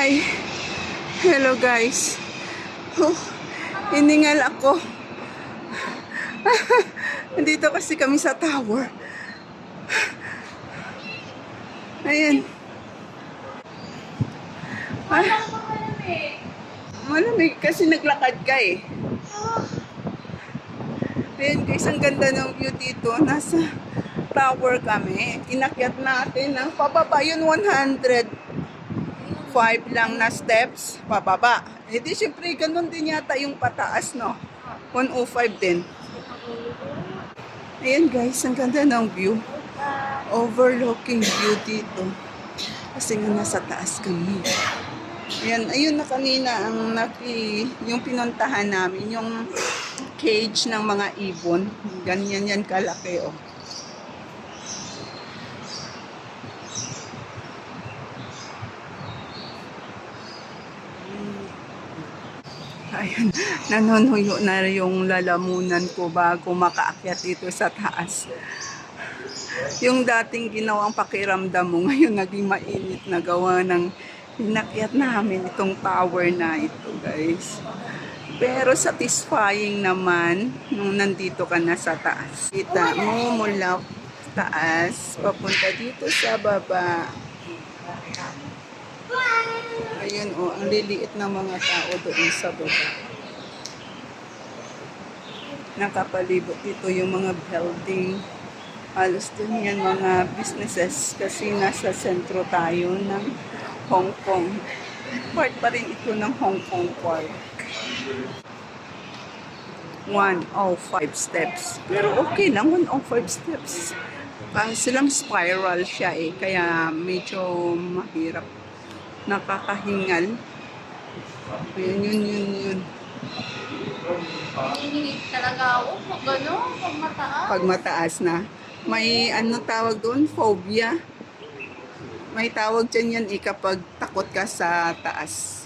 Hi! Hello guys! Oh, hiningal ako. Dito kasi kami sa tower. Ayan. Ah, malamig kasi naglakad ka eh. Ayan guys, ang ganda ng view dito. Nasa tower kami. Inakyat natin ng pababa yun 105 lang na steps. Pababa. E di syempre ganun din yata yung pataas, no? 105 din. Ayan guys, ang ganda ng view. Overlooking view dito. Kasi nga nasa taas kami. Ayan, ayun na kanina ang yung pinuntahan namin, yung cage ng mga ibon. Ganyan yan kalaki, oh. Ayan, nanonuyo na yung lalamunan ko bago makaakyat dito sa taas. Yung dating ginawang pakiramdam mo, ngayon naging mainit na gawa ng inakyat namin itong tower na ito, guys. Pero satisfying naman nung nandito ka na sa taas. Kita mo mula taas, papunta dito sa baba. Ayun o, ang liliit ng mga tao doon sa baba. Nakapalibot dito yung mga building. Halos din yan mga businesses kasi nasa sentro tayo ng Hong Kong. Part pa rin ito ng Hong Kong Park. 105 steps. Pero okay lang, 105 steps. Kasi lang spiral siya eh, kaya medyo mahirap. Nakakahingal. Ayun, yun. Hinihilig talaga ako pag gano'n, pag mataas. Pag mataas na. May ano tawag doon? Phobia. May tawag dyan yan kapag takot ka sa taas.